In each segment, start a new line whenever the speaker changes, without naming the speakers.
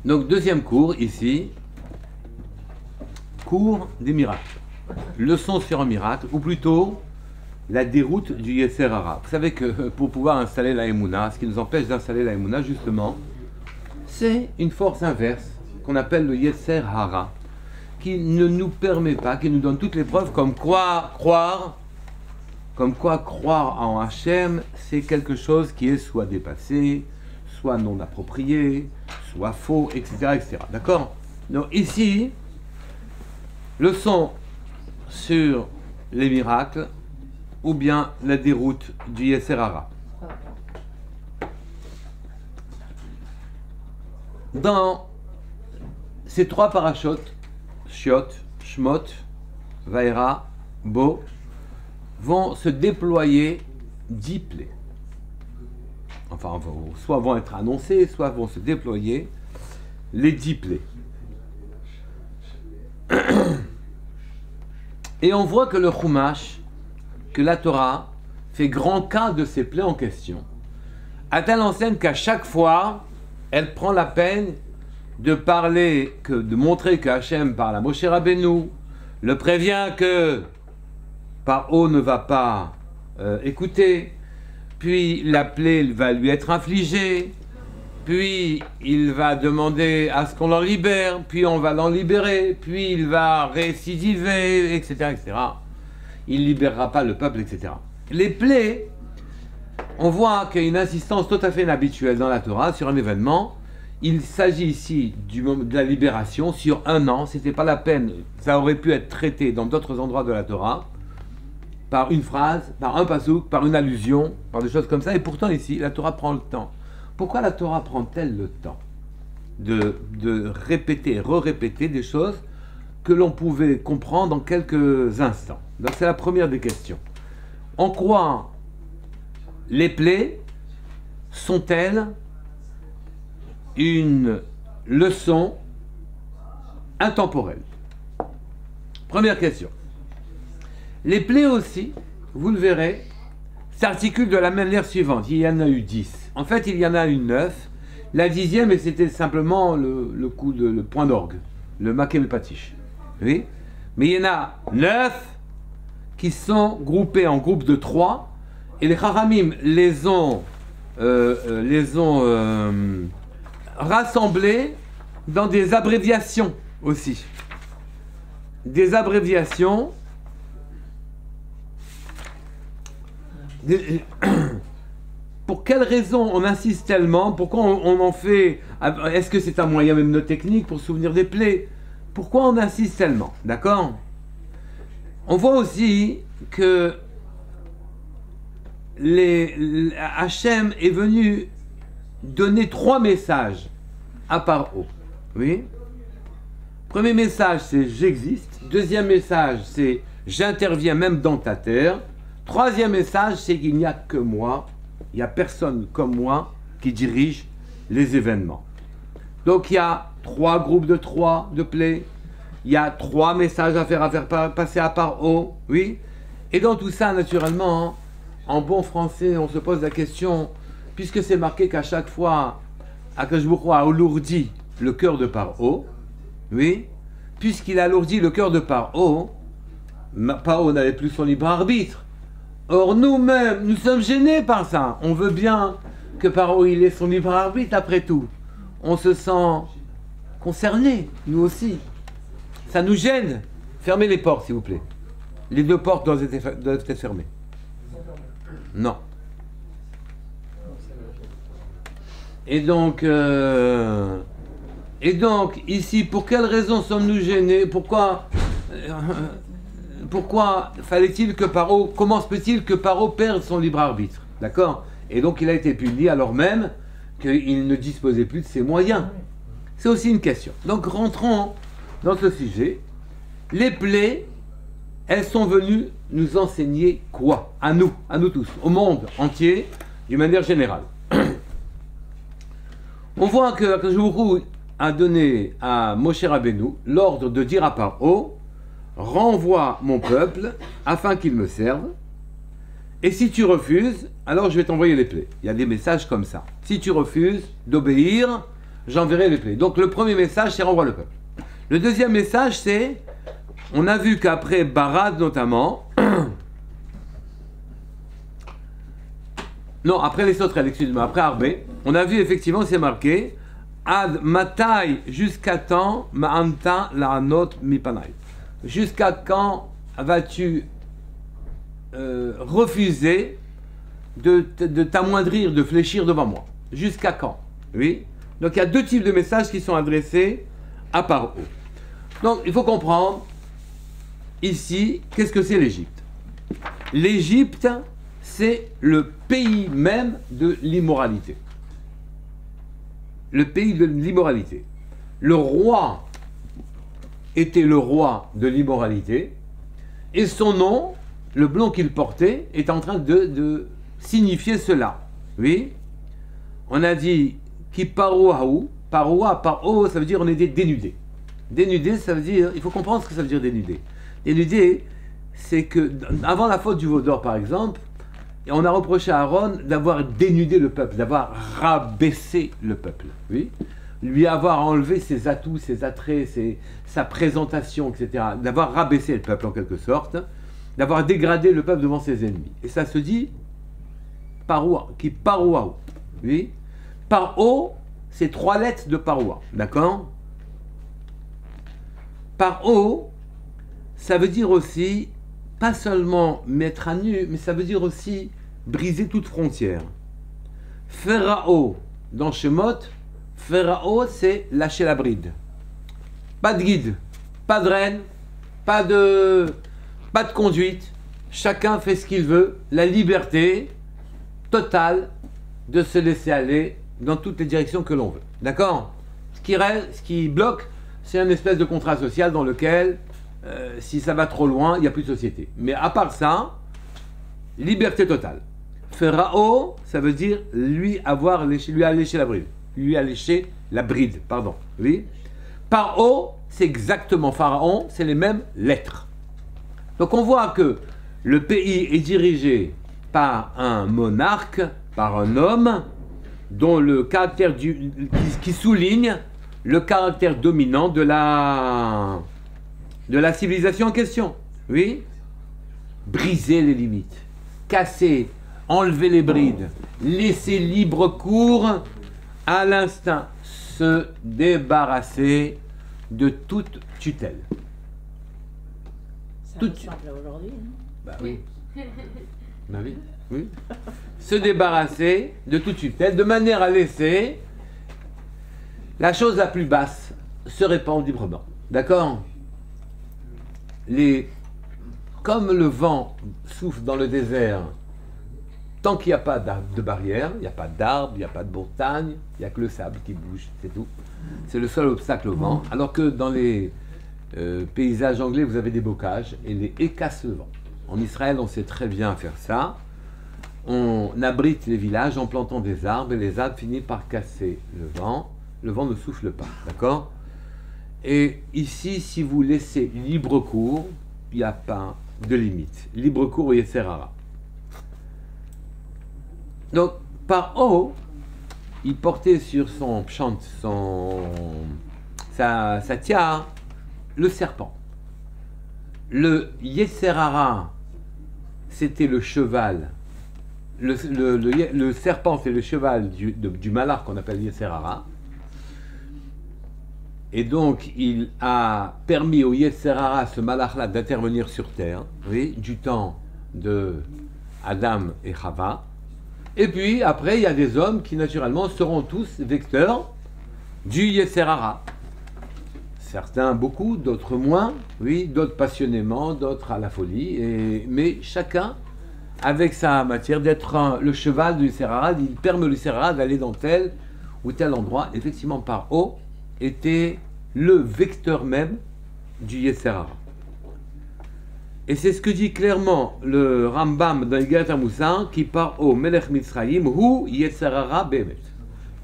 Donc, deuxième cours, ici, cours des miracles. Leçon sur un miracle, ou plutôt, la déroute du Yetzer Hara. Vous savez que pour pouvoir installer la Emouna, ce qui nous empêche d'installer la Emouna, justement, c'est une force inverse, qu'on appelle le Yetzer Hara, qui ne nous permet pas, qui nous donne toutes les preuves comme quoi croire en Hachem, c'est quelque chose qui est soit dépassé, soit non approprié, soit faux, etc. etc. D'accord? Donc ici, leçon sur les miracles, ou bien la déroute du Yetzer Hara. Dans ces trois parachutes, Shiot, Shmot, Vaera, Bo, vont se déployer 10 plaies. Enfin, soit vont être annoncées, soit vont se déployer les 10 plaies. Et on voit que le Chumash, que la Torah, fait grand cas de ces plaies en question. À telle enseigne qu'à chaque fois, elle prend la peine de parler, de montrer que Hachem parle à Moshe Rabbeinu, le prévient que Paro ne va pas écouter, puis la plaie va lui être infligée, puis il va demander à ce qu'on l'en libère, puis on va l'en libérer, puis il va récidiver, etc., etc. Il ne libérera pas le peuple, etc. Les plaies, on voit qu'il y a une insistance tout à fait inhabituelle dans la Torah sur un événement. Il s'agit ici de la libération sur un an. C'était pas la peine, ça aurait pu être traité dans d'autres endroits de la Torah, par une phrase, par un pasouk, par une allusion, par des choses comme ça. Et pourtant ici, la Torah prend le temps. Pourquoi la Torah prend-elle le temps de répéter, re-répéter des choses que l'on pouvait comprendre en quelques instants? Donc c'est la première des questions. En quoi les plaies sont-elles une leçon intemporelle? Première question. Les plaies aussi, vous le verrez, s'articulent de la manière suivante. Il y en a eu 10. En fait, il y en a eu 9. La 10e, et c'était simplement le point d'orgue, le makem et patiche. Oui? Mais il y en a 9 qui sont groupés en groupes de 3, et les Chachamim les ont rassemblés dans des abréviations aussi. Des abréviations. Pour quelle raison on insiste tellement? Pourquoi on en fait? Est-ce que c'est un moyen mnémotechnique pour se souvenir des plaies? Pourquoi on insiste tellement? D'accord? On voit aussi que Hachem est venu donner 3 messages à Paro. Oui? Premier message, c'est j'existe. Deuxième message, c'est j'interviens même dans ta terre. Troisième message, c'est qu'il n'y a que moi, il n'y a personne comme moi qui dirige les événements. Donc il y a 3 groupes de 3 de plaies, il y a 3 messages à faire passer à Paro, oui. Et dans tout ça, naturellement, en bon français, on se pose la question, puisque c'est marqué qu'à chaque fois, Akadosh Baruch Hu a alourdi le cœur de Paro, oui, puisqu'il a alourdi le cœur de Paro, Paro n'avait plus son libre arbitre. Or nous-mêmes, nous sommes gênés par ça. On veut bien que Paro il ait son libre arbitre après tout. On se sent concerné, nous aussi. Ça nous gêne. Fermez les portes, s'il vous plaît. Les 2 portes doivent être fermées. Non. Et donc, ici, pour quelle raison sommes-nous gênés? Pourquoi fallait-il que Paro, comment se peut-il que Paro perde son libre arbitre? D'accord? Et donc il a été puni alors même qu'il ne disposait plus de ses moyens. C'est aussi une question. Donc rentrons dans ce sujet. Les plaies, elles sont venues nous enseigner quoi? À nous tous, au monde entier, d'une manière générale. On voit que Akadosh Baruch Hu a donné à Moshe Rabbeinu l'ordre de dire à Paro: renvoie mon peuple afin qu'il me serve, et si tu refuses, alors je vais t'envoyer les plaies. Il y a des messages comme ça. Si tu refuses d'obéir, j'enverrai les plaies. Donc le premier message, c'est renvoie le peuple. Le deuxième message, c'est, on a vu qu'après Barad notamment, non, après les sauterelles, excusez-moi, après Arbé, on a vu effectivement, c'est marqué, Ad matai, jusqu'à quand, ma'anta la'anot mipanai. Jusqu'à quand vas-tu refuser de t'amoindrir, de fléchir devant moi? Jusqu'à quand? Oui. Donc il y a deux types de messages qui sont adressés à Paro. Donc il faut comprendre ici, qu'est-ce que c'est l'Égypte? L'Égypte, c'est le pays même de l'immoralité. Le pays de l'immoralité. Le roi était le roi de l'immoralité, et son nom, le blond qu'il portait, est en train de signifier cela. Oui. On a dit qui paroaou, paro, ça veut dire on est dénudé. Dénudé, ça veut dire, il faut comprendre ce que ça veut dire dénudé. Dénudé, c'est que, avant la faute du veau d'or par exemple, on a reproché à Aaron d'avoir dénudé le peuple, d'avoir rabaissé le peuple. Oui. Lui avoir enlevé ses atouts, ses attraits, sa présentation, etc. D'avoir rabaissé le peuple en quelque sorte, d'avoir dégradé le peuple devant ses ennemis. Et ça se dit paroa, qui paroaou. Oui. Paro, c'est 3 lettres de paroa, d'accord? Paro, ça veut dire aussi, pas seulement mettre à nu, mais ça veut dire aussi briser toute frontière. Pharao, dans Shemot, Pharao, c'est lâcher la bride. Pas de guide, pas de reine, pas de conduite. Chacun fait ce qu'il veut. La liberté totale de se laisser aller dans toutes les directions que l'on veut. D'accord? Ce qui bloque, c'est un espèce de contrat social dans lequel, si ça va trop loin, il n'y a plus de société. Mais à part ça, liberté totale. Pharao, ça veut dire lui a léché la bride. Lui a léché la bride, pardon. Oui. Paro, c'est exactement Pharaon, c'est les mêmes lettres. Donc on voit que le pays est dirigé par un monarque, par un homme, dont le caractère qui souligne le caractère dominant de la civilisation en question. Oui. Briser les limites, casser, enlever les brides, laisser libre cours à l'instinct, se débarrasser de toute tutelle.
Ça ressemble à aujourd'hui.
Bah oui. Bah oui. Oui. Se débarrasser de toute tutelle, de manière à laisser la chose la plus basse se répandre librement. D'accord? Comme le vent souffle dans le désert, tant qu'il n'y a pas de barrière, il n'y a pas d'arbre, il n'y a pas de montagne, il n'y a que le sable qui bouge, c'est tout. C'est le seul obstacle au vent. Alors que dans les paysages anglais, vous avez des bocages et les haies cassent le vent. En Israël, on sait très bien faire ça. On abrite les villages en plantant des arbres et les arbres finissent par casser le vent. Le vent ne souffle pas, d'accord? Et ici, si vous laissez libre cours, il n'y a pas de limite. Libre cours au Yetzer Hara. Donc, Paro, il portait sur son pshant, sa tiare, le serpent. Le Yetzer Hara, c'était le cheval. Le serpent, c'est le cheval du malach qu'on appelle Yetzer Hara. Et donc, il a permis au Yetzer Hara, ce malach-là, d'intervenir sur terre, oui, du temps de Adam et Chava. Et puis, après, il y a des hommes qui, naturellement, seront tous vecteurs du Yetzer Hara. Certains beaucoup, d'autres moins, oui, d'autres passionnément, d'autres à la folie, mais chacun avec sa matière d'être le cheval du Yetzer Hara. Il permet au Yetzer Hara d'aller dans tel ou tel endroit. Effectivement, Paro était le vecteur même du Yetzer Hara. Et c'est ce que dit clairement le Rambam dans Yigarat HaMusar, qui Paro Melech Mitzrayim hu Yetzer Hara be'emet.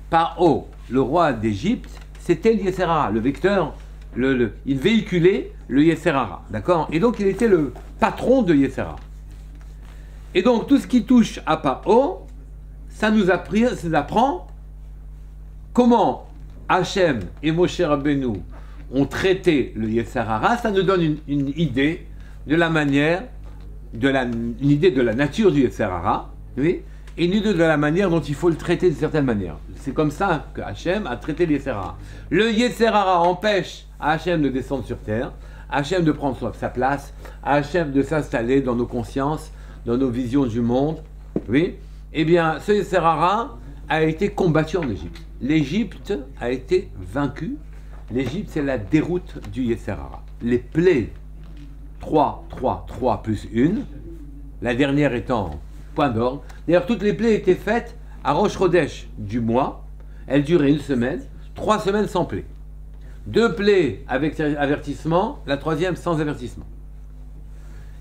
Paro, le roi d'Égypte, c'était le Yetzer Hara, le vecteur, il véhiculait le Yetzer Hara, d'accord? Et donc il était le patron de Yetzer Hara. Et donc tout ce qui touche à Paro, ça nous apprend comment Hachem et Moshe Rabbeinu ont traité le Yetzer Hara, ça nous donne une idée de la manière, une idée de la nature du Yetzer Hara, oui, et une idée de la manière dont il faut le traiter de certaine manière. C'est comme ça que Hachem a traité le Yetzer Hara. Le Yetzer Hara empêche Hachem de descendre sur terre, Hachem de prendre sa place, Hachem de s'installer dans nos consciences, dans nos visions du monde, oui. Eh bien, ce Yetzer Hara a été combattu en Égypte. L'Égypte a été vaincue. L'Égypte, c'est la déroute du Yetzer Hara. Les plaies 3, 3, 3 plus 1, la dernière étant point d'orgue. D'ailleurs, toutes les plaies étaient faites à Rosh Chodesh du mois. Elles duraient 1 semaine, 3 semaines sans plaies. 2 plaies avec avertissement, la 3e sans avertissement.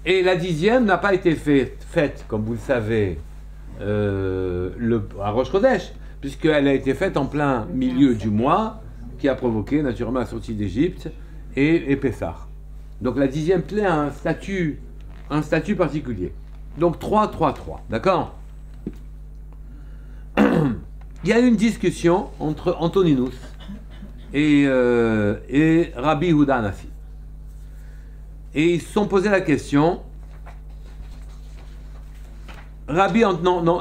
Et la 10e n'a pas été faite, comme vous le savez, à Rosh Chodesh, puisqu'elle a été faite en plein milieu du mois, qui a provoqué naturellement la sortie d'Égypte et Pessah. Donc la 10e plaie a un statut particulier. Donc 3, 3, 3, d'accord. Il y a eu une discussion entre Antoninus et Rabbi Yehuda Hanassi. Et ils se sont posé la question.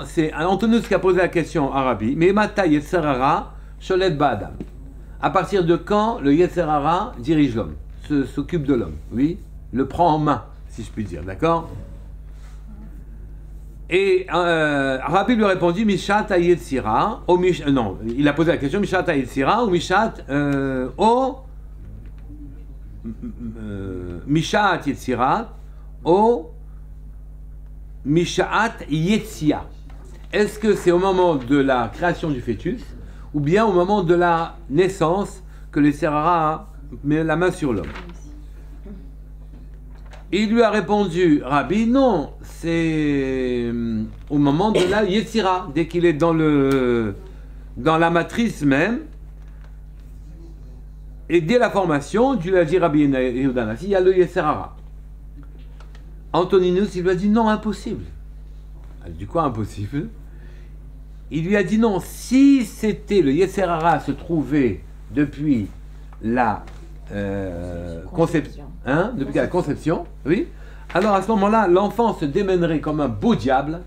C'est Antoninus qui a posé la question à Rabbi. Mais Mata Yetzer Hara Sholet Ba'adam. À partir de quand le Yetzer Hara dirige l'homme, s'occupe de l'homme, oui, le prend en main, si je puis dire, d'accord. Et Rabbi lui a répondu Mishat Yetzira, non, il a posé la question Mishat Yetzira ou Mishat Mishat Yetzira ou Mishat Yetzia. Est-ce que c'est au moment de la création du fœtus ou bien au moment de la naissance que le Yetzer Hara met la main sur l'homme? Il lui a répondu, Rabbi, non, c'est au moment de la Yetzira, dès qu'il est dans la matrice même, et dès la formation, tu lui as dit, Rabbi Yehuda Hanassi, il y a le Yetzer Hara. Antoninus, il lui a dit, non, impossible. Elle dit quoi, impossible? Il lui a dit non, si c'était le Yetzer Hara se trouvait depuis la conception, depuis la conception, oui, alors à ce moment-là, l'enfant se démènerait comme un beau diable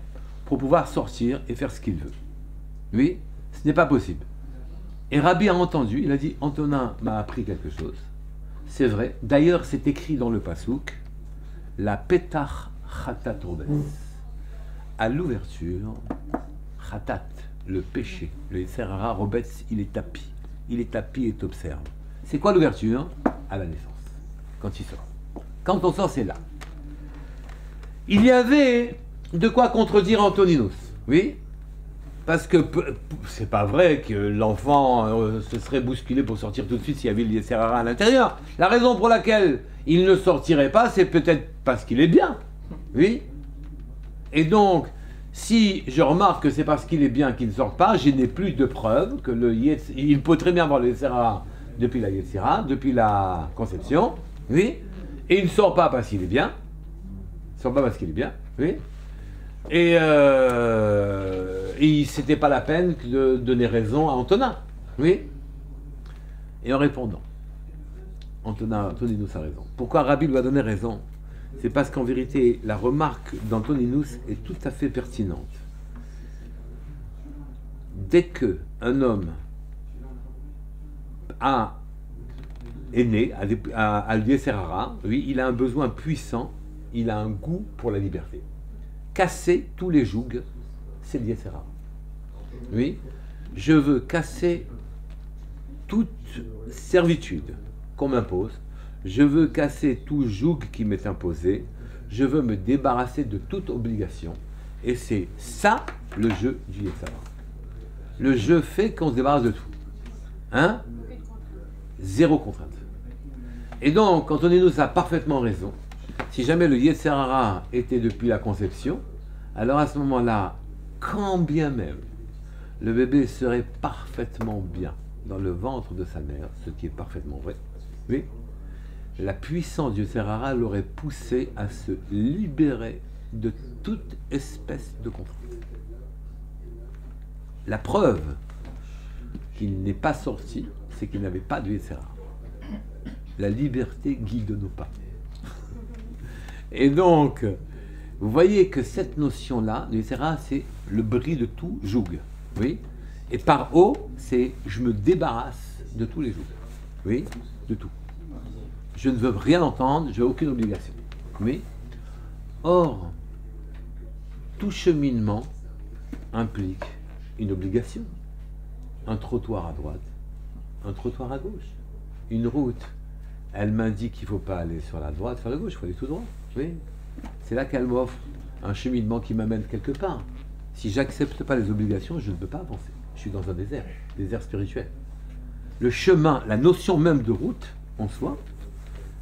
pour pouvoir sortir et faire ce qu'il veut. Oui, ce n'est pas possible. Et Rabbi a entendu, il a dit, Antonin m'a appris quelque chose. C'est vrai, d'ailleurs c'est écrit dans le Passouk, la Petach Chatat Robes. À l'ouverture, Chatat, le péché, le Yetzer Hara Robes, il est tapis et t'observe. C'est quoi l'ouverture? À la naissance, quand il sort. Quand on sort, c'est là. Il y avait de quoi contredire Antoninus, oui, parce que c'est pas vrai que l'enfant se serait bousculé pour sortir tout de suite s'il y avait le Yetzer Hara à l'intérieur. La raison pour laquelle il ne sortirait pas, c'est peut-être parce qu'il est bien, oui. Et donc, si je remarque que c'est parce qu'il est bien qu'il ne sort pas, je n'ai plus de preuves que il peut très bien avoir le Yetzer Hara depuis la Yetzira, depuis la conception, oui, et il ne sort pas parce qu'il est bien, oui, et c'était pas la peine de donner raison à Antonin, oui. Et en répondant, Antoninus a raison. Pourquoi Rabbi lui a donné raison? C'est parce qu'en vérité, la remarque d'Antoninus est tout à fait pertinente. Dès qu'un homme est né, à Yetzer Hara, oui, il a un besoin puissant, il a un goût pour la liberté. Casser tous les jougs, c'est le Yetzer Hara. Oui, je veux casser toute servitude qu'on m'impose. Je veux casser tout joug qui m'est imposé. Je veux me débarrasser de toute obligation. Et c'est ça le jeu du Yetzer Hara. Le jeu fait qu'on se débarrasse de tout. Hein? Zéro contrainte. Et donc, Antoninus a parfaitement raison. Si jamais le Yetzer Hara était depuis la conception, alors à ce moment-là, quand bien même le bébé serait parfaitement bien dans le ventre de sa mère, ce qui est parfaitement vrai, oui, la puissance du Yetzer Hara l'aurait poussé à se libérer de toute espèce de contrainte. La preuve qu'il n'est pas sorti, c'est qu'il n'avait pas de Yetzer Hara. La liberté guide nos pas. Et donc, vous voyez que cette notion-là, de Yetzer Hara, c'est le bris de tout joug. Oui. Et par haut, c'est je me débarrasse de tous les jougs. Oui, de tout. Je ne veux rien entendre, je n'ai aucune obligation. Oui. Or, tout cheminement implique une obligation. Un trottoir à droite, un trottoir à gauche. Une route, elle m'indique qu'il ne faut pas aller sur la droite, sur la gauche, il faut aller tout droit. Oui. C'est là qu'elle m'offre un cheminement qui m'amène quelque part. Si j'accepte pas les obligations, je ne peux pas avancer. Je suis dans un désert spirituel. Le chemin, la notion même de route en soi,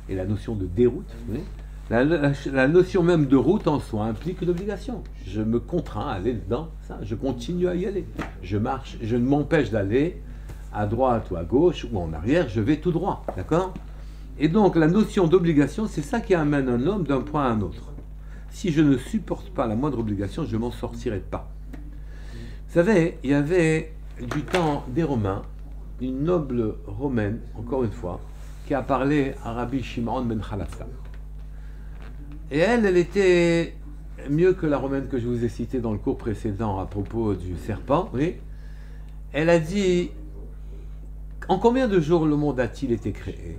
et la notion de déroute, oui, la notion même de route en soi implique une obligation. Je me contrains à aller dedans, ça, je continue à y aller. Je marche, je ne m'empêche d'aller à droite ou à gauche ou en arrière, je vais tout droit, d'accord? Et donc la notion d'obligation, c'est ça qui amène un homme d'un point à un autre. Si je ne supporte pas la moindre obligation, je ne m'en sortirai pas. Vous savez, il y avait du temps des Romains, une noble romaine, encore une fois, qui a parlé à Rabbi Shimon ben Chalafta. Et elle était mieux que la romaine que je vous ai citée dans le cours précédent à propos du serpent. Oui. Elle a dit, en combien de jours le monde a-t-il été créé?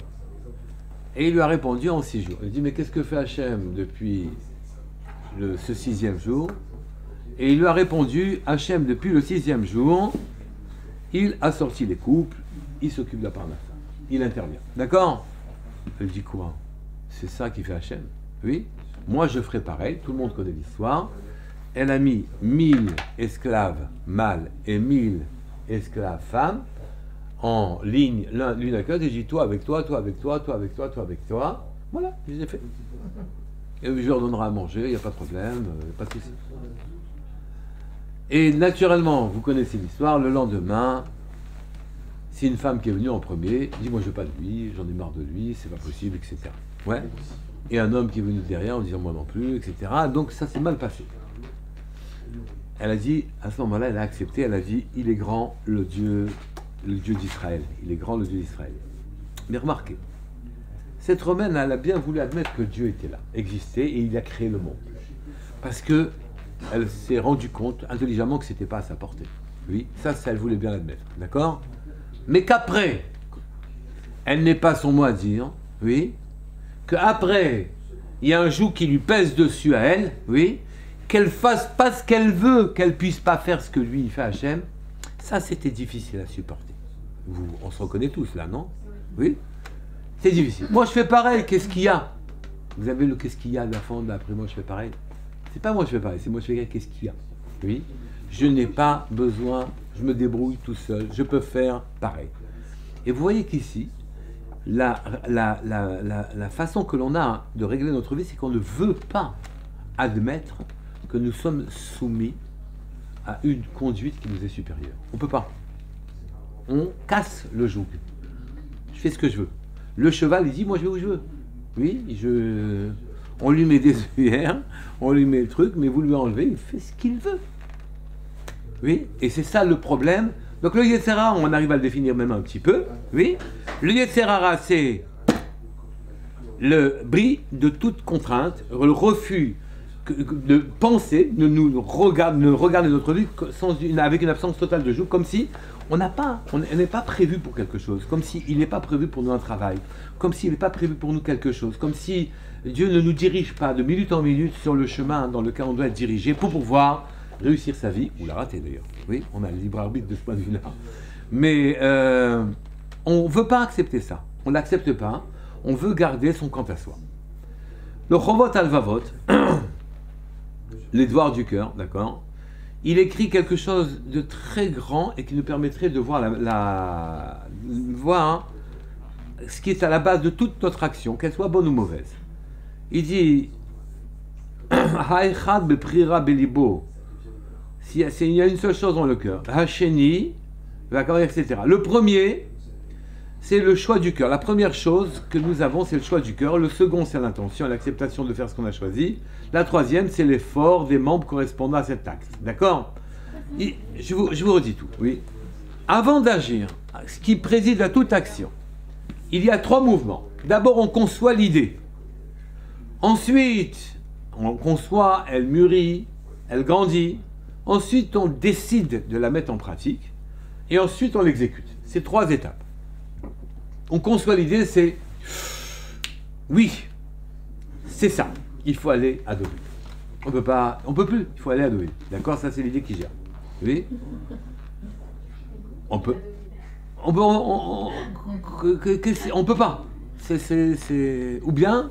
Et il lui a répondu en 6 jours. Il dit, mais qu'est-ce que fait Hachem depuis ce 6e jour? Et il lui a répondu, Hachem, depuis le 6e jour, il a sorti les couples, il s'occupe de la parnassa, il intervient. D'accord? Elle dit quoi? C'est ça qui fait Hachem? Oui. Moi, je ferai pareil, tout le monde connaît l'histoire. Elle a mis 1000 esclaves mâles et 1000 esclaves femmes en ligne, l'une avec l'autre, et j'ai dit, toi avec toi, toi avec toi, toi avec toi, toi avec toi. Voilà, je les ai fait. Et je leur donnerai à manger, il n'y a pas de problème, pas de souci. Et naturellement, vous connaissez l'histoire, le lendemain, c'est une femme qui est venue en premier, dit moi je veux pas de lui, j'en ai marre de lui, c'est pas possible, etc. Ouais. Et un homme qui est venu derrière en disant moi non plus, etc. Donc ça s'est mal passé. Elle a dit, à ce moment-là, elle a accepté, elle a dit, il est grand le Dieu d'Israël. Il est grand le Dieu d'Israël. Mais remarquez, cette romaine, elle a bien voulu admettre que Dieu était là, existait, et il a créé le monde. Parce que elle s'est rendue compte intelligemment que c'était pas à sa portée. Oui, ça elle voulait bien l'admettre, d'accord? Mais qu'après, elle n'ait pas son mot à dire, oui, qu'après, il y a un joug qui lui pèse dessus à elle, oui, qu'elle fasse pas ce qu'elle veut, qu'elle puisse pas faire ce que lui il fait à Hachem, ça c'était difficile à supporter. On se reconnaît tous là, non? Oui? C'est difficile. Moi je fais pareil, qu'est-ce qu'il y a? Vous avez le qu'est-ce qu'il y a de la fond, après moi je fais pareil. C'est pas moi je fais pareil, c'est moi je fais qu'est-ce qu'il y a? Oui? Je n'ai pas besoin, je me débrouille tout seul, je peux faire pareil. Et vous voyez qu'ici, la façon que l'on a de régler notre vie, c'est qu'on ne veut pas admettre que nous sommes soumis à une conduite qui nous est supérieure. On ne peut pas. On casse le joug. Je fais ce que je veux. Le cheval, il dit, moi je vais où je veux. Oui, on lui met des œillères, on lui met le truc, mais vous lui enlevez, il fait ce qu'il veut. Oui, et c'est ça le problème. Donc le Yetzer Hara, on arrive à le définir même un petit peu. Oui, le Yetzer Hara, c'est le bris de toute contrainte, le refus de penser, de regarder notre vie avec une absence totale de joug, comme si on n'est pas prévu pour quelque chose, comme s'il n'est pas prévu pour nous un travail, comme s'il n'est pas prévu pour nous quelque chose, comme si Dieu ne nous dirige pas de minute en minute sur le chemin dans lequel on doit être dirigé pour pouvoir réussir sa vie, ou la rater d'ailleurs. Oui, on a le libre arbitre de ce point de vue-là. Mais on ne veut pas accepter ça. On ne l'accepte pas. On veut garder son quant à soi. Le Chovot Halvavot, les devoirs du cœur, d'accord, il écrit quelque chose de très grand et qui nous permettrait de voir, voir ce qui est à la base de toute notre action, qu'elle soit bonne ou mauvaise. Il dit Ha'echad beprira belibo. Il y a une seule chose dans le cœur, Hacheni, etc. Le premier, c'est le choix du cœur. La première chose que nous avons, c'est le choix du cœur. Le second, c'est l'intention, l'acceptation de faire ce qu'on a choisi. La troisième, c'est l'effort des membres correspondant à cet acte. D'accord? Je vous redis tout, oui. Avant d'agir, ce qui préside à toute action, il y a 3 mouvements. D'abord, on conçoit l'idée. Ensuite, on conçoit, elle mûrit, elle grandit. Ensuite, on décide de la mettre en pratique. Et ensuite, on l'exécute. C'est 3 étapes. On conçoit l'idée, c'est oui, c'est ça. Il faut aller à Deauville. On peut plus. Il faut aller à Deauville. D'accord, ça c'est l'idée qui gère. Oui. On peut pas. Ou bien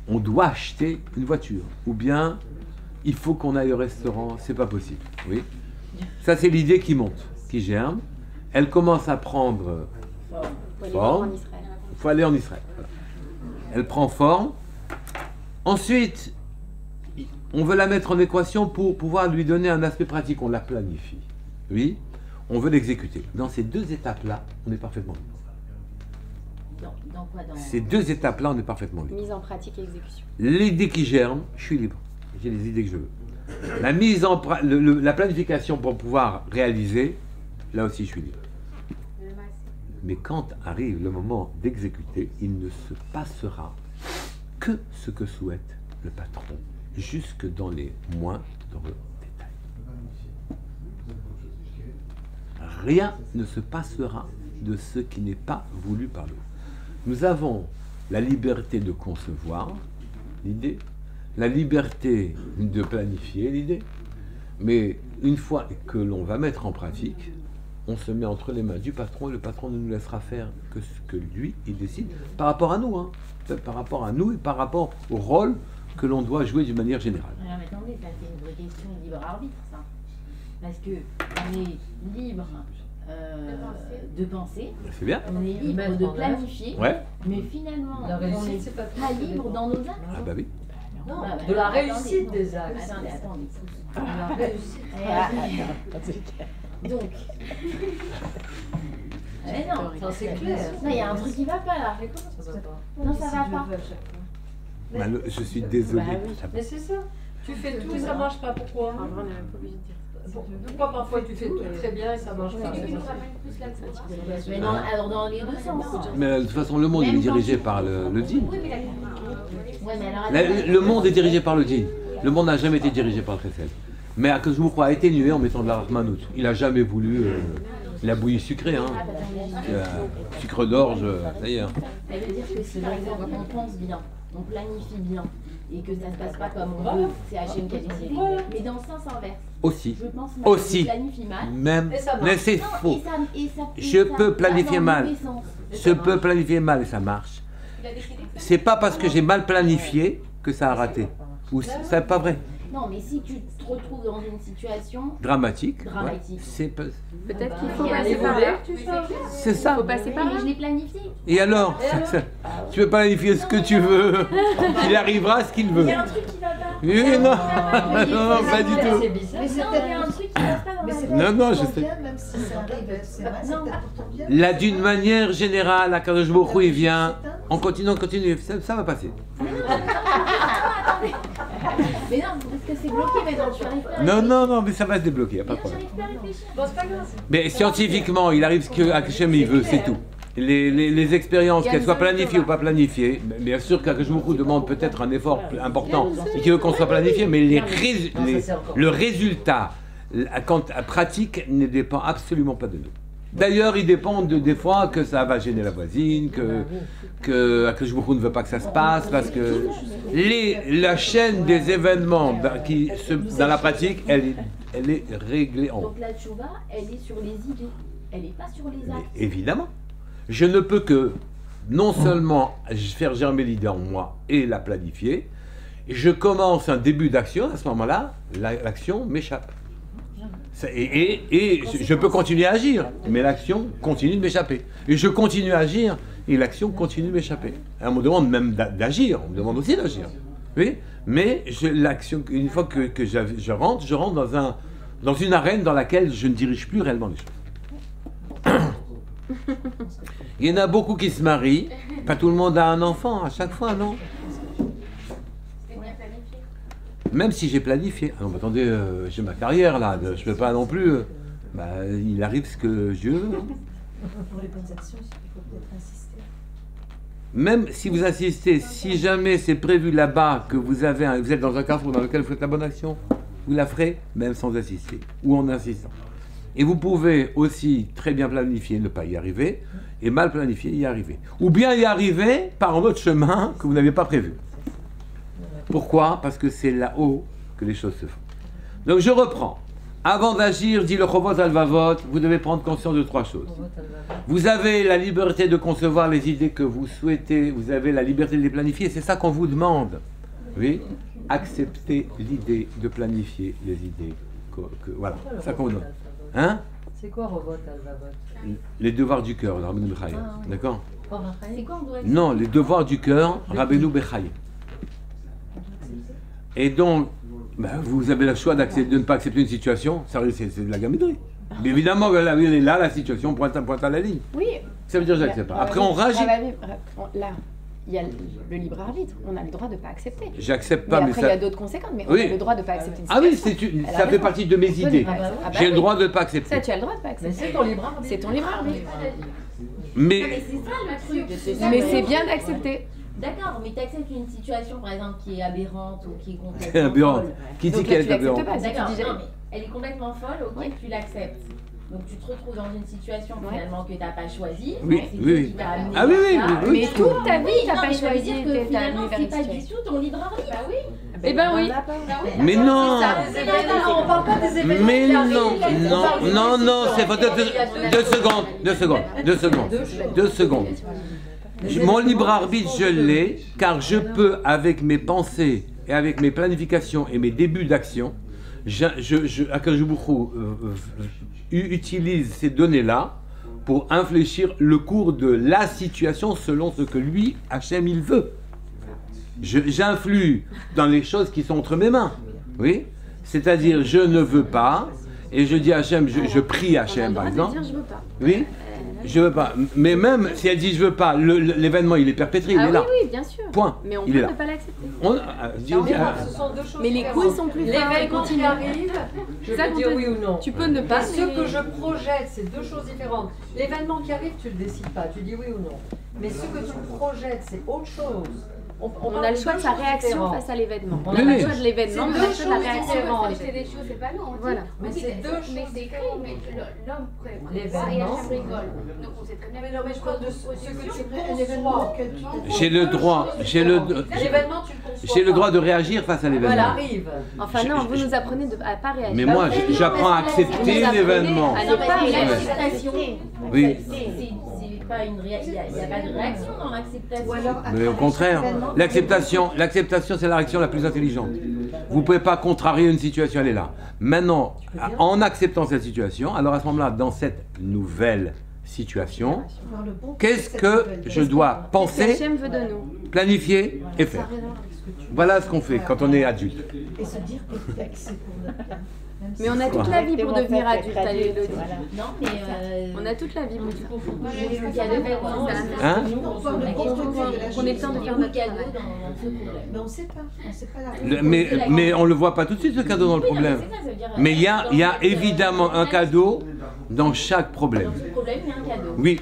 on doit acheter une voiture. Ou bien il faut qu'on aille au restaurant. C'est pas possible. Oui. Ça c'est l'idée qui monte, qui germe. Elle commence à prendre forme. Il faut aller en Israël. Voilà. Elle prend forme. Ensuite, on veut la mettre en équation pour pouvoir lui donner un aspect pratique. On la planifie. Oui. On veut l'exécuter. Dans ces 2 étapes-là, on est parfaitement libre. Ces 2 étapes-là, on est parfaitement libre.
Mise en pratique et exécution.
L'idée qui germe, je suis libre. J'ai les idées que je veux. La planification pour pouvoir réaliser, là aussi, je suis libre. Mais quand arrive le moment d'exécuter, il ne se passera que ce que souhaite le patron, jusque dans les moindres détails. Rien ne se passera de ce qui n'est pas voulu par l'autre. Nous avons la liberté de concevoir l'idée, la liberté de planifier l'idée, mais une fois que l'on va mettre en pratique, on se met entre les mains du patron et le patron ne nous laissera faire que ce que lui, il décide par rapport à nous, hein. Par rapport à nous et par rapport au rôle que l'on doit jouer d'une manière générale.
Alors, mais attendez, ça c'est une vraie question de libre arbitre, ça. Parce que on est libre de penser,
c'est bien.
on est libre de planifier,
Ouais.
mais finalement,
La
on
réussite,
n'est
c'est pas
pas libre dans nos actes.
Ah bah oui.
Non,
Bah,
de la
attendez,
réussite des actes.
Attendez.
De la réussite.
Donc. Mais non,
Ça, c'est clair.
non, il y a un truc qui va pas là.
Ça va pas.
Non, ça va pas.
Je suis désolé.
Bah oui.
Mais c'est ça. Tu fais tout et ça marche pas. Pourquoi?
En vrai, on n'est même pas obligé de dire ça.
Pourquoi parfois tu fais tout très bien et ça marche pas?
Mais alors dans les 2 sens.
Mais de toute façon, le monde il est dirigé par le djinn.
Ouais, mais alors,
Le monde est dirigé par le djinn. Le monde n'a jamais été dirigé par le Chesed. Mais Akadosh a atténué en mettant de la Rahmanout. Il n'a jamais voulu la bouillie sucrée. Hein. Sucre d'orge, d'ailleurs.
ça veut dire que si par exemple on pense bien, on planifie bien, et que ça se passe pas comme on veut, c'est Hachem qui a décidé. Mais dans le sens inverse,
Aussi.
je pense mal,
Aussi.
je planifie mal.
Même.
Et ça marche.
Mais c'est
Non,
faux.
et
Je
ça
peux
va
planifier
dans le
mal.
mauvais sens.
Je peux planifier mal et ça marche. C'est pas parce que j'ai mal planifié que ça a raté. Ou c'est pas vrai.
Non, mais si tu te retrouves dans une situation
Dramatique.
dramatique,
C'est pas-
Peut-être qu'il
Bah,
faut
il y a
passer
les
par
volets.
là, tu sais.
c'est ça.
Il faut passer par
mais
là.
je l'ai planifié.
Et alors, tu peux planifier ce que tu veux. Il arrivera ce qu'il veut.
Il y a un truc qui va pas.
Oui, non, non, pas du tout.
C'est bizarre.
Mais c'est il y a un truc qui va pas dans
Mais
la
c'est
vie.
Non, non,
pour
je
ton
sais.
bien, même si ça arrive, c'est vrai, c'est
Non.
peut-être pour ton bien.
Là, d'une manière générale, Akadosh Baruch Hu, il vient. On continue, ça va passer.
Mais non, parce que c'est bloqué maintenant, tu arrives pas à
Non, non, non, mais ça va se débloquer, y a pas de
réfléchir.
problème.
J'arrive pas à réfléchir.
Bon, c'est pas grave.
Mais scientifiquement, il arrive ce que Hachem il veut, c'est tout. Les expériences, qu'elles soient planifiées ou pas planifiées, bien sûr qu'Akadosh Baruch Hu demande peut-être un effort important et qu'il veut qu'on soit planifié, mais le résultat pratique ne dépend absolument pas de nous. D'ailleurs, il dépend des fois que ça va gêner la voisine, que Akadosh Baruch Hu ne veut pas que ça se passe, parce que la chaîne des événements dans la pratique, elle est réglée en haut.
Donc la tchouva, elle est sur les idées, elle n'est pas sur les actes.
Évidemment. Je ne peux que non seulement faire germer l'idée en moi et la planifier, je commence un début d'action, à ce moment-là, l'action m'échappe. Et je peux continuer à agir, mais l'action continue de m'échapper. Et je continue à agir, et l'action continue de m'échapper. On me demande même d'agir, on me demande aussi d'agir. Oui, mais l'action, une fois que je rentre dans une arène dans laquelle je ne dirige plus réellement les choses. Il y en a beaucoup qui se marient, pas tout le monde a un enfant à chaque fois, non? Même si j'ai planifié. Ah non, mais attendez, j'ai ma carrière là, je peux pas non plus. Bah, il arrive ce que Dieu veut. Hein.
Pour les bonnes actions, il faut peut-être insister.
Même si vous insistez, si jamais c'est prévu là-bas que vous êtes dans un carrefour dans lequel vous faites la bonne action, vous la ferez même sans insister ou en insistant. Et vous pouvez aussi très bien planifier, ne pas y arriver, et mal planifier, y arriver. Ou bien y arriver par un autre chemin que vous n'avez pas prévu. Pourquoi? Parce que c'est là-haut que les choses se font. Donc je reprends. Avant d'agir, dit le Chovot Alvavot, vous devez prendre conscience de 3 choses. Vous avez la liberté de concevoir les idées que vous souhaitez, vous avez la liberté de les planifier, c'est ça qu'on vous demande. Oui? Acceptez l'idée de planifier les idées. Voilà, c'est ça qu'on vous demande. Hein?
C'est quoi Chovot Alvavot?
Les devoirs du cœur, Rabbeinu Bechaye. D'accord?
C'est quoi on doit
Non, les devoirs du cœur, Rabbeinu Bechaye. Et donc, vous avez le choix de ne pas accepter une situation, c'est de la gaminerie. Mais évidemment, là, la situation pointe à la ligne.
Oui.
Ça veut dire que j'accepte pas. Après, on réagit.
Là, il y a le libre arbitre. On a le droit de ne pas accepter.
J'accepte
Mais
pas, mais
après,
ça...
il y a d'autres conséquences, mais on a le droit de ne pas accepter une situation.
Ah oui, ça fait partie de mes idées. J'ai le droit de ne pas accepter.
Ça, tu as le droit de ne pas accepter.
Mais c'est ton libre arbitre.
C'est ton libre arbitre.
Mais
c'est ça le truc.
Mais c'est bien d'accepter.
D'accord, mais tu acceptes une situation par exemple qui est aberrante ou qui est complètement
c'est aberrant.
folle.
Qui dit
Donc là,
qu'elle
tu
est aberrante?
l'acceptes pas.
D'accord,
Si tu dis-
non, mais elle est complètement folle, ok, tu l'acceptes. Donc tu te retrouves dans une situation finalement que tu n'as pas choisie.
Oui,
c'est
oui,
Dieu
oui.
qui t'a amené
Ah oui, oui,
à ça.
oui,
Mais toute ta vie,
Oui,
t'as
non,
pas
mais ça veut
choisi
dire
que
que
t'as
finalement
amené vers
c'est
une
pas du
situation.
tout ton libre arbitre. Bah oui.
Eh ben oui.
Mais non.
On parle pas des événements
Mais
qui
non,
arrivent. On parle
non,
d'une
non,
décision.
c'est pas deux secondes. Mon libre arbitre, je l'ai, car je peux, avec mes pensées et avec mes planifications et mes débuts d'action, Akadosh Baruch Hu utilise ces données-là pour infléchir le cours de la situation selon ce que lui, Hachem, il veut. J'influe dans les choses qui sont entre mes mains. Oui? C'est-à-dire, je ne veux pas, et je dis à Hachem, je prie Hachem, par exemple.
Dire, je veux pas.
Oui? Je veux pas. Mais même si elle dit je veux pas, l'événement il est perpétré, il est là.
Oui, bien sûr.
Point.
Mais on
Il
peut
est là.
ne pas l'accepter.
Ce sont deux choses
Mais les coups, ils sont plus forts.
L'événement qui arrive, je
Ça,
peux
on
dire
peut-
oui ou non.
Tu peux ne pas.
Ce que je projette, c'est deux choses différentes. L'événement qui arrive, tu le décides pas, tu dis oui ou non. Mais ce que tu projettes, c'est autre chose.
On a le choix de sa réaction face à l'événement. On
Oui,
n'a pas
oui.
le choix de l'événement, mais on a le choix de la réaction.
C'est
des choses, c'est pas non.
Voilà.
Mais c'est deux choses
Mais
différentes.
l'homme prépare ça et
L'événement.
Hachem rigole. Donc on sait très bien.
Mais non, mais je parle de ce que tu
L'événement
conçois.
auquel tu te-
J'ai le droit,
L'événement, tu le conçois.
j'ai le droit de réagir face à
Elle
l'événement.
arrive.
Enfin non, vous nous apprenez à pas réagir.
Mais moi, j'apprends à accepter l'événement.
à ne
Non,
pas
mais
réagir.
l'acceptation,
Oui.
c'est pas une réaction. Il n'y a pas de réaction dans l'acceptation.
Ou alors,
Mais au contraire, l'acceptation, c'est la réaction la plus intelligente. Vous ne pouvez pas contrarier une situation, elle est là. Maintenant, en acceptant cette situation, alors à ce moment-là, dans cette nouvelle situation,
voir le bon
qu'est-ce
cette
que
nouvelle
je dois penser,
Hachem veut de nous.
planifier et faire? Voilà ce qu'on fait quand on est adulte.
et se dire que c'est pour notre bien. Même si
Mais on a
c'est-
toute la vie pour devenir adulte, allez, Elodie.
Non, mais
On a toute la vie pour
tu
ça.
confonds pas les choses. Il y a l'événement,
Hein?
Qu'on ait le temps de faire notre
cadeau
travail.
dans ce problème.
Mais on sait pas la
Mais on ne le voit pas tout de suite, ce cadeau dans le problème. Mais il y a évidemment un cadeau dans chaque problème.
Dans ce problème, il y a un cadeau.
Oui,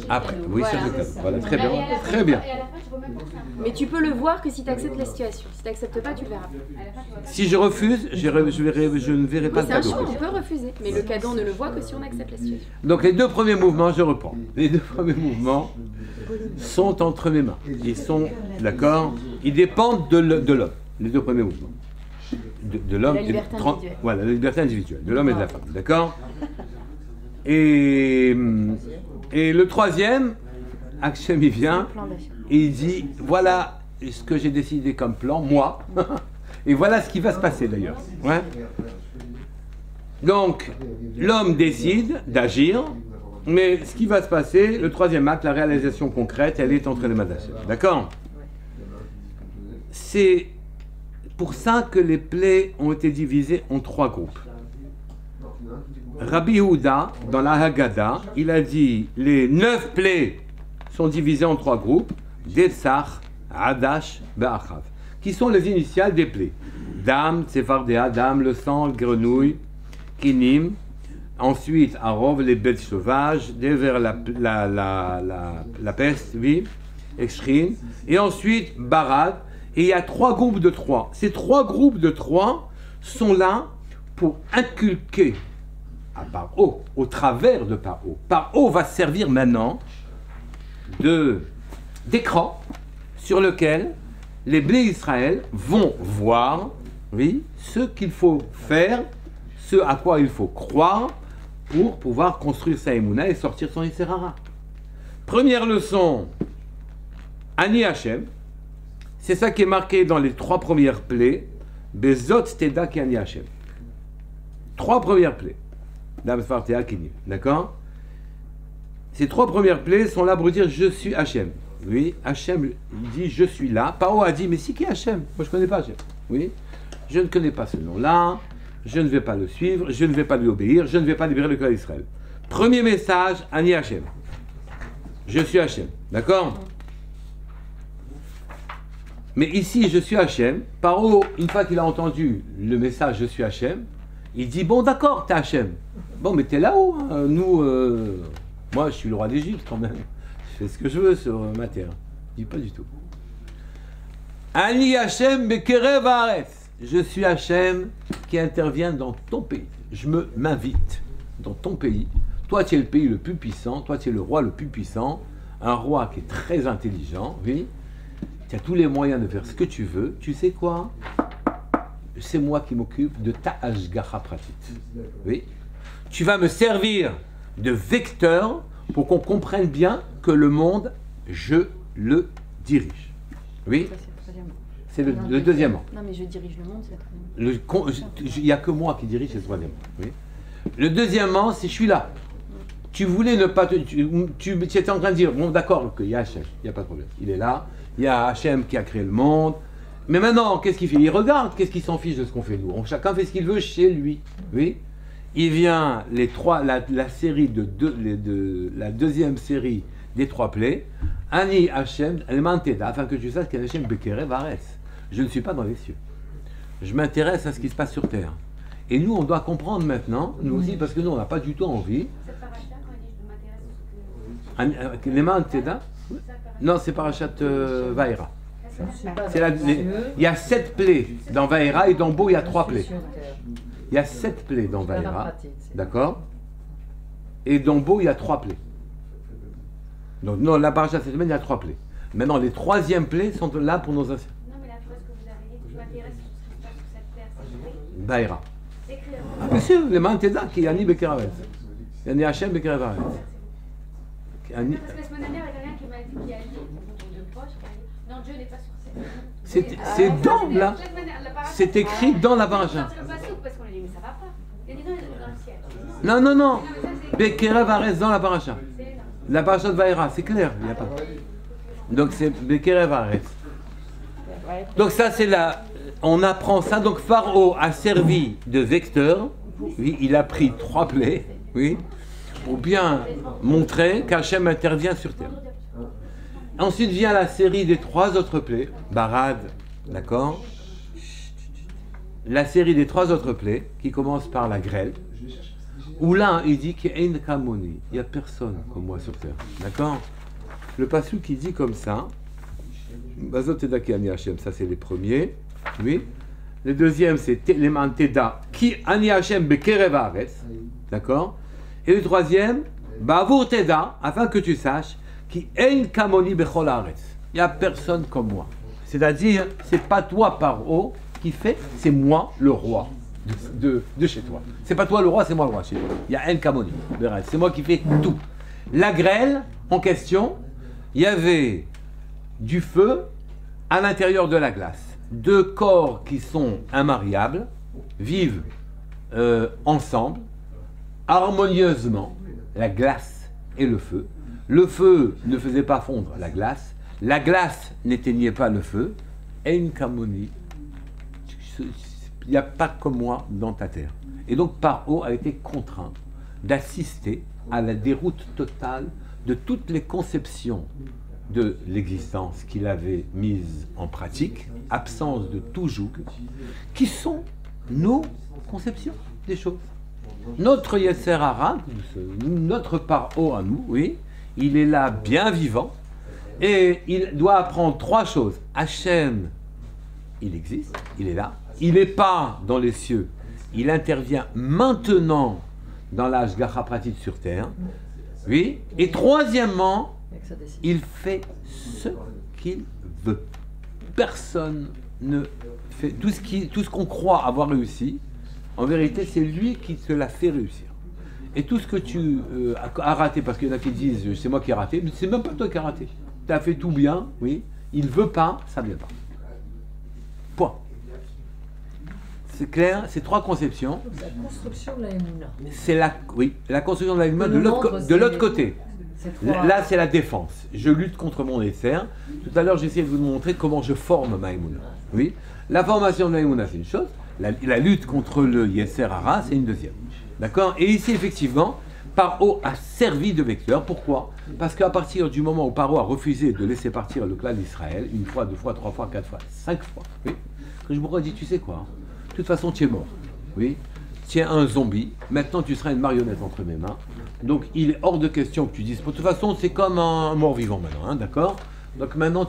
après, oui, c'est le cadeau. Voilà, très bien, très bien.
Et à la fin, tu remets pour ça.
Mais tu peux le voir que si tu acceptes la situation. Si tu n'acceptes pas, tu le verras pas.
À la fin, tu vois.
Si je refuse, je ne verrai pas
Oui,
le
c'est un
cadeau.
choix, on peut refuser. Mais le cadeau, on ne le voit que si on accepte la situation.
Donc les deux premiers mouvements, je reprends. Les deux premiers mouvements sont entre mes mains. Ils sont, d'accord, ils dépendent de l'homme. Les deux premiers mouvements. De l'homme
La liberté
et
individuelle.
voilà, la liberté individuelle, de l'homme et de la femme, d'accord. Et le troisième, Hachem il vient
Plan d'achat.
et il dit voilà ce que j'ai décidé comme plan, moi, et voilà ce qui va se passer d'ailleurs. Ouais. Donc, l'homme décide d'agir, mais ce qui va se passer, le troisième acte, la réalisation concrète, elle est entre les mains d'Hachem. D'accord? C'est pour ça que les plaies ont été divisées en trois groupes. Rabbi Yehuda, dans la Haggadah, il a dit les 9 plaies sont divisées en trois groupes, Detzach, Hadash, Be'achav, qui sont les initiales des plaies. Dam, Tsefardéa, Dam, le sang, le grenouille, Kinim, Ensuite, Arov, les bêtes sauvages, vers la peste, oui, Extrin. Et ensuite, Barad. Et il y a 3 groupes de 3. Ces 3 groupes de 3 sont là pour inculquer à Paro, au travers de Paro. Paro va servir maintenant d'écran sur lequel les blés Israël vont voir, oui, ce qu'il faut faire, ce à quoi il faut croire pour pouvoir construire sa émouna et sortir son Isserara. Première leçon, Ani Hashem, c'est ça qui est marqué dans les 3 premières plaies, Bezot Teda Ki Ani Hashem. 3 premières plaies. D'accord? Ces 3 premières plaies sont là pour dire je suis Hachem. Oui, Hachem dit je suis là. Paro a dit mais c'est qui Hachem? Moi je ne connais pas Hachem. Oui, je ne connais pas ce nom-là, je ne vais pas le suivre, je ne vais pas lui obéir, je ne vais pas libérer le clan d'Israël. Premier message, Ani Hachem. Je suis Hachem. D'accord? Mais ici je suis Hachem. Paro, une fois qu'il a entendu le message je suis Hachem, il dit bon d'accord, t'es Hachem. Bon mais t'es là-haut, hein. Nous, moi je suis le roi d'Égypte quand même. Je fais ce que je veux sur ma terre. Je dis pas du tout. Ani Hachem bekerev haaretz. Je suis Hachem qui intervient dans ton pays. Je m'invite dans ton pays. Toi tu es le pays le plus puissant, toi tu es le roi le plus puissant, un roi qui est très intelligent, oui. Tu as tous les moyens de faire ce que tu veux. Tu sais quoi? C'est moi qui m'occupe de ta Ashgacha pratit. Oui. Tu vas me servir de vecteur pour qu'on comprenne bien que le monde, je le dirige. Oui. C'est le deuxièmement.
Non, mais je dirige le monde, c'est le troisième.
Il n'y a que moi qui dirige, c'est le troisièmement. Oui. Le deuxièmement, c'est je suis là. Tu voulais ne pas... Tu étais en train de dire, bon d'accord, il y a Hachem, il n'y a pas de problème. Il est là, il y a Hachem qui a créé le monde. Mais maintenant, qu'est-ce qu'il fait? Il regarde, qu'est-ce qu'il s'en fiche de ce qu'on fait nous? Chacun fait ce qu'il veut chez lui. Oui. Il vient la série la deuxième série des 3 plaies. Ani Hachem, afin que tu saches qu'Hachem bekerev haaretz. Je ne suis pas dans les cieux. Je m'intéresse à ce qui se passe sur terre. Et nous, on doit comprendre maintenant, nous aussi, parce que nous, on n'a pas du tout envie.
C'est parachat quand il dit je m'intéresse.
Leman Teda? Non, c'est parachat Vaïra. Il y a 7 plaies dans Vaïra et dans Bo, il y a 3 plaies. Il y a 7 plaies dans Vaïra, d'accord? Et dans Bo, il y a 3 plaies. Donc, non, la parachat cette semaine, il y a 3 plaies. Maintenant, les 3e plaies sont là pour nos anciens.
Non, mais la phrase que vous avez dit, je m'intéresse à ce qui se passe sur cette terre, c'est écrit.
Vaïra.
C'est écrit.
Ah, bien sûr, les Manteda qui Ani Bekerev Haaretz. Yani Hachem Bekerev Haaretz.
Parce que la semaine dernière, il y a quelqu'un qui m'a dit qu'il a dit, de proche, qui a dit, non, Dieu n'est pas sur cette terre.
C'est dans là. C'est écrit dans la paracha.
C'est le passouk parce qu'on a dit, mais ça va pas. Il a dit, non, il est dans le ciel.
Non, non, non.
mais ça, c'est-
Bekerev Haaretz dans la paracha.
c'est là.
La paracha de Vaïra, c'est clair, il n'y a pas. Donc c'est Bekerev Haaretz. Donc ça c'est là, on apprend ça. Donc Pharaon a servi de vecteur. Oui, il a pris 3 plaies, oui, pour bien montrer qu'Hachem intervient sur terre. Ensuite vient la série des 3 autres plaies, Barad, d'accord? La série des 3 autres plaies qui commence par la grêle, où là il dit qu'il y a kamoni, il n'y a personne comme moi sur terre, d'accord? Le passage qui dit comme ça, Bazot Teda Ki Ani Hachem, ça c'est les premiers, oui. Le deuxième c'est Leman Teda Ki Ani Hachem Bekerev Haaretz, d'accord? Et le troisième, Ba'avur Teda, afin que tu saches, Ki Ein Kamoni Bechol Haaretz, il n'y a personne comme moi. C'est-à-dire, c'est pas toi Paro qui fait, c'est moi le roi de chez toi. C'est pas toi le roi, c'est moi le roi chez toi. Il y a Ein Kamoni, c'est moi qui fais tout. La grêle en question, il y avait du feu à l'intérieur de la glace. 2 corps qui sont immariables, vivent ensemble, harmonieusement, la glace et le feu. Le feu ne faisait pas fondre la glace n'éteignait pas le feu. Et une kamoni, il n'y a pas comme moi dans ta terre. Et donc Paro a été contraint d'assister à la déroute totale de toutes les conceptions de l'existence qu'il avait mises en pratique, absence de tout joug, qui sont nos conceptions des choses. Notre Yetzer Hara, notre paro à nous, oui, il est là bien vivant et il doit apprendre trois choses. Hachem, il existe, il est là, il n'est pas dans les cieux, il intervient maintenant dans l'âge Pratit sur terre, oui, et troisièmement, il fait ce qu'il veut. Personne ne fait tout ce qu'on croit avoir réussi. En vérité, c'est lui qui te l'a fait réussir. Et tout ce que tu as raté, parce qu'il y en a qui disent c'est moi qui ai raté, mais c'est même pas toi qui as raté. Tu as fait tout bien, oui. Il veut pas, ça ne vient pas. Point. C'est clair, c'est trois conceptions.
C'est la construction de la Emouna.
C'est la construction de la Emouna de l'autre côté. Là, c'est la défense. Je lutte contre mon Yetzer. Tout à l'heure, j'ai essayé de vous montrer comment je forme ma Emouna. Oui. La formation de la Emouna, c'est une chose. La lutte contre le Yetzer Hara, c'est une deuxième. D'accord? Et ici, effectivement, Paro a servi de vecteur. Pourquoi? Parce qu'à partir du moment où Paro a refusé de laisser partir le clan d'Israël, une fois, deux fois, trois fois, quatre fois, cinq fois, oui, que je me dis, tu sais quoi? De toute façon, tu es mort. Oui? Tu es un zombie. Maintenant, tu seras une marionnette entre mes mains. Donc, il est hors de question que tu dises. De toute façon, c'est comme un mort-vivant maintenant, hein, d'accord? Donc, maintenant,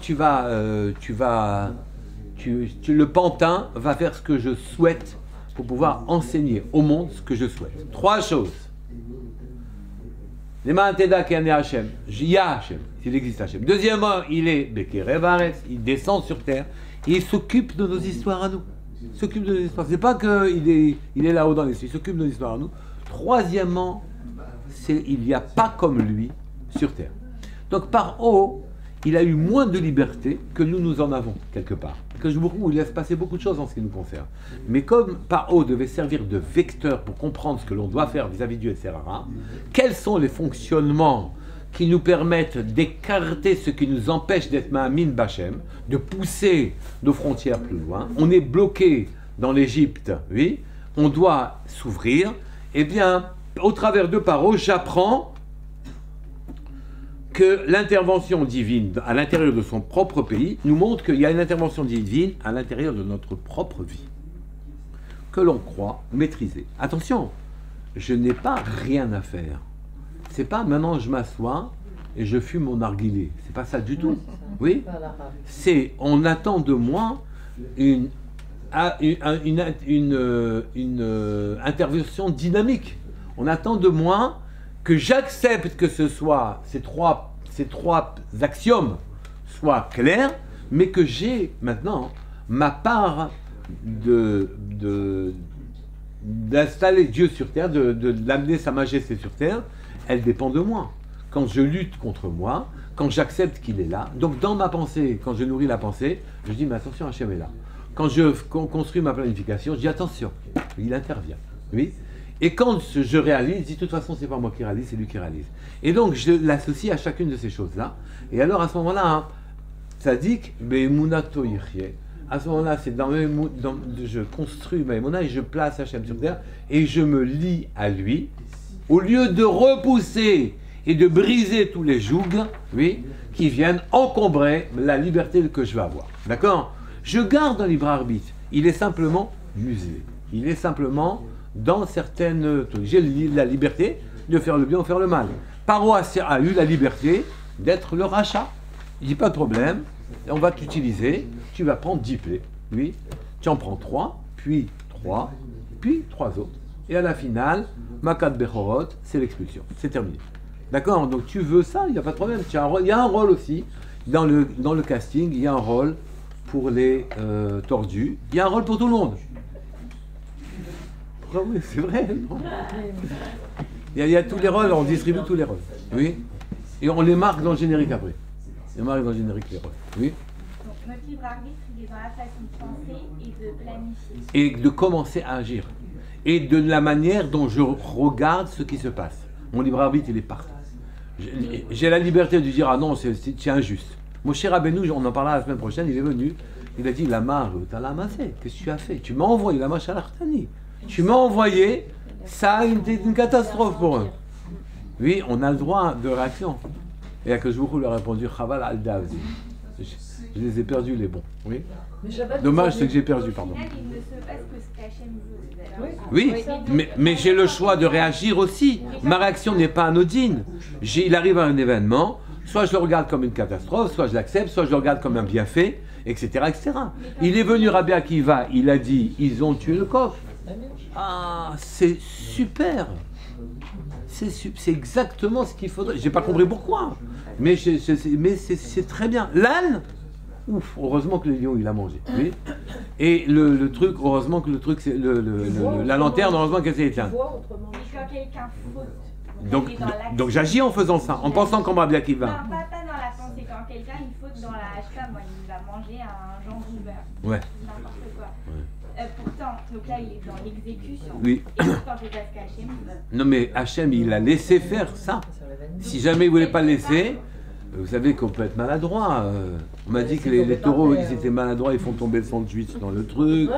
le pantin va faire ce que je souhaite pour pouvoir enseigner au monde ce que je souhaite. Trois choses. Hashem, il existe Hashem. Deuxièmement, il est Bekerev Haaretz, il descend sur terre et il s'occupe de nos histoires à nous. Il s'occupe de nos histoires. C'est pas qu'il est là-haut dans les cieux, il s'occupe de nos histoires à nous. Troisièmement, il n'y a pas comme lui sur terre. Donc par haut, il a eu moins de liberté que nous en avons, quelque part. Que je vous laisse passer beaucoup de choses en ce qui nous concerne. Mais comme Paro devait servir de vecteur pour comprendre ce que l'on doit faire vis-à-vis du Yetzer Hara, quels sont les fonctionnements qui nous permettent d'écarter ce qui nous empêche d'être Ma'amin Bachem, de pousser nos frontières plus loin. On est bloqué dans l'Égypte, oui, on doit s'ouvrir. Eh bien, au travers de Paro, j'apprends que l'intervention divine à l'intérieur de son propre pays nous montre qu'il y a une intervention divine à l'intérieur de notre propre vie, que l'on croit maîtriser. Attention, je n'ai pas rien à faire. C'est pas maintenant je m'assois et je fume mon narguilé. C'est pas ça du tout. Oui, c'est on attend de moi une intervention dynamique. On attend de moi que j'accepte que ce soit ces trois axiomes soient clairs, mais que j'ai maintenant ma part d'installer Dieu sur terre, d'amener sa majesté sur terre, elle dépend de moi. Quand je lutte contre moi, quand j'accepte qu'il est là, donc dans ma pensée, quand je nourris la pensée, je dis mais attention, Hachem est là. Quand je construis ma planification, je dis attention, il intervient. Oui. Et quand je réalise, je dis de toute façon, c'est pas moi qui réalise, c'est lui qui réalise. Et donc, je l'associe à chacune de ces choses-là. Et alors, à ce moment-là, hein, Tzadik, Be'emunato yichye. À ce moment-là, c'est je construis ma Emouna et je place Hachem sur terre et je me lie à lui. Au lieu de repousser et de briser tous les jougs, oui, qui viennent encombrer la liberté que je vais avoir. D'accord? Je garde un libre arbitre. Il est simplement muselé. Il est simplement dans certaines... J'ai la liberté de faire le bien ou faire le mal. Paro a eu la liberté d'être le rachat. Il dit pas de problème, on va t'utiliser, tu vas prendre 10 plaies. Oui, tu en prends 3, puis 3, puis 3 autres. Et à la finale, Makat Bechorot, c'est l'expulsion. C'est terminé. D'accord? Donc tu veux ça, il n'y a pas de problème. Il y a un rôle aussi, dans le casting, il y a un rôle pour les tordus. Il y a un rôle pour tout le monde. Ah oui, c'est vrai. Non, il y a tous les rôles, on distribue tous les rôles. Oui. Et on les marque dans le générique après. On marque dans le générique les rôles. Oui.
Donc notre libre arbitre, il est dans la façon de penser et de planifier.
Et de commencer à agir. Et de la manière dont je regarde ce qui se passe. Mon libre arbitre, il est partout. J'ai la liberté de dire, ah non, c'est injuste. Mon cher Rabbeinu, on en parlera la semaine prochaine, il est venu, il a dit, la marge, t'as la massé, qu'est-ce que tu as fait? Tu m'as envoyé la marche à l'artani. Tu m'as envoyé, ça a été une catastrophe pour eux. Oui, on a le droit de réaction. Et à que je vous lui ai répondu, Chaval al-Davzi. Je les ai perdus, les bons. Oui. Dommage, c'est que j'ai perdu, pardon.
Au final, il ne se passe que ce qu'Hachem veut.
Oui.
Oui, mais j'ai le choix de réagir aussi. Ma réaction n'est pas anodine. Il arrive à un événement, soit je le regarde comme une catastrophe, soit je l'accepte, soit je le regarde comme un bienfait, etc. etc. Il est venu Rabbi Akiva, il a dit, ils ont tué le coq. Ah, c'est super. C'est exactement ce qu'il faudrait. J'ai pas compris pourquoi, mais c'est très bien. L'âne, ouf, heureusement que le lion il a mangé. Oui. Et le truc, heureusement que le truc, c'est la lanterne, heureusement qu'elle s'est éteinte.
Mais quand quelqu'un faute,
Donc,
il est dans l'action.
donc j'agis en faisant ça, en pensant qu'on va bien qu'il
Non,
va.
pas dans la pensée. Quand quelqu'un il faute dans la HK, moi il va manger un jambon beurre.
Ouais.
N'importe quoi. Pourtant, donc là il est dans l'exécution.
Oui.
Et pourtant c'est parce qu'Hachem veut.
Non mais Hachem, il a laissé faire ça. Si jamais il voulait pas le laisser, vous savez qu'on peut être maladroit. On m'a dit que les taureaux, ils étaient maladroits, ils font tomber le sandwich dans le truc.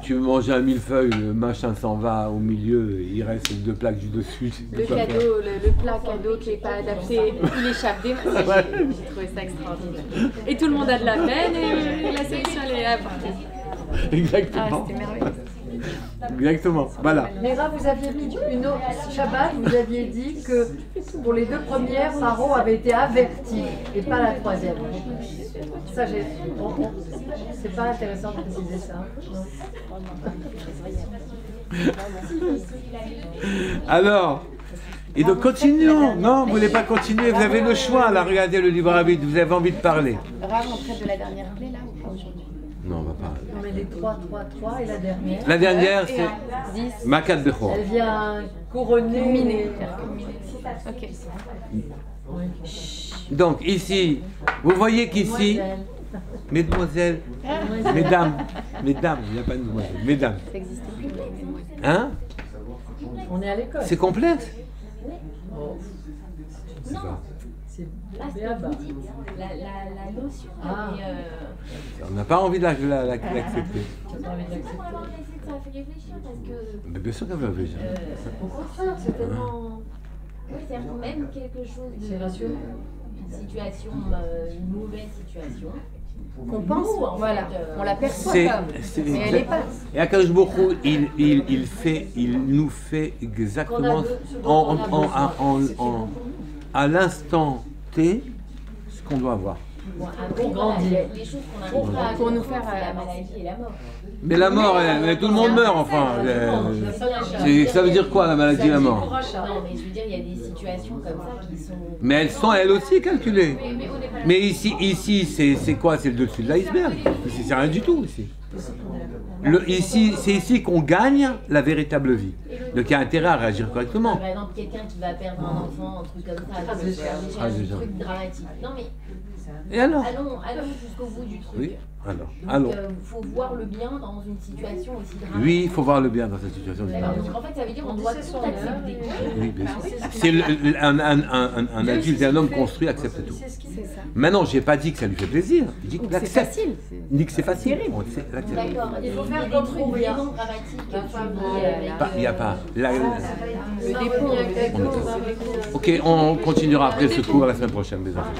Tu manges un millefeuille, le machin s'en va au milieu, il reste 2 plaques du dessus.
Le cadeau, le plat cadeau qui n'est pas adapté, il échappe des mains. J'ai trouvé ça extraordinaire. Et tout le monde a de la peine et la solution elle est apportée.
Exactement.
Ah, c'était merveilleux.
Exactement. Voilà.
Léra, vous aviez mis une autre Shabbat, vous aviez dit que pour les 2 premières, Paro avait été averti et pas la 3e. Ça, c'est pas intéressant de préciser ça.
Alors, et donc continuons. Non, vous voulez pas continuer, vous avez le choix. Là, regardez le livre Rabbit, vous avez envie de parler.
Rav, on traite de la dernière clé là ou pas aujourd'hui?
Non, on va pas.
Non, mais les 3, 3, 3 et la dernière.
La dernière, c'est
10.
Makat Bechor.
Elle vient couronner.
Culminer. Ok.
Donc ici, vous voyez qu'ici, mesdemoiselles, mesdames, il n'y a pas de demoiselles, mesdames,
Ça existe plus.
hein?
On est à l'école.
C'est complexe?
Oh,
C'est pas.
c'est
Ah, ce que
béaba.
vous dites, la notion.
Ah.
On n'a pas envie de l'accepter.
J'ai pas envie de
Pour
l'accepter.
avoir laissé, ça fait réfléchir parce que.
Mais bien sûr qu'elle veut réfléchir.
Au contraire, c'est tellement.
Oui, c'est-à-dire même quelque chose de.
C'est rationnel.
Une situation, une mauvaise situation.
Qu'on pense,
Nous, en
voilà,
fait,
on l'aperçoit
C'est-
comme.
c'est
Mais elle
exact-
est pas.
Et Akadosh Baruch Hu, il nous fait exactement à l'instant T ce qu'on doit avoir.
Bon, après,
Pour
voilà,
grandir.
les choses qu'on arrive pas à
Pour nous
comprendre,
faire,
c'est la maladie et la mort.
Mais la mort, tout le monde meurt enfin. Ça veut dire quoi la maladie et la mort?
Non, mais je veux dire, il y a des situations comme ça qui sont.
Mais elles sont elles aussi calculées.
Mais on n'est pas là.
Mais ici c'est quoi? C'est le dessus de l'iceberg. Ici, c'est rien du tout ici. C'est ici qu'on gagne la véritable vie. Donc il y a intérêt à réagir correctement.
Par exemple, quelqu'un qui va perdre un enfant, un truc comme ça, c'est déjà
Ah,
un
déjà.
truc dramatique. Non, mais
Et alors?
allons jusqu'au bout du truc.
Oui, alors.
Donc,
Allons.
faut voir le bien dans une situation aussi dramatique.
Oui, il faut voir le bien dans cette situation.
D'accord. Donc en fait, ça veut dire qu'on doit tout accepter.
Oui, bien sûr. C'est un adulte et un homme construit accepte tout.
C'est ça.
Maintenant, j'ai pas dit que ça lui fait plaisir. J'ai dit qu'il
C'est
accepte.
facile.
Dit que c'est facile. On sait l'accepter.
D'accord. Il faut
faire
faire
comme
des trucs
Rouria.
vraiment dramatiques que tu
Il n'y a pas.
le dépôt.
Ok, on continuera après ce cours la semaine prochaine, les enfants.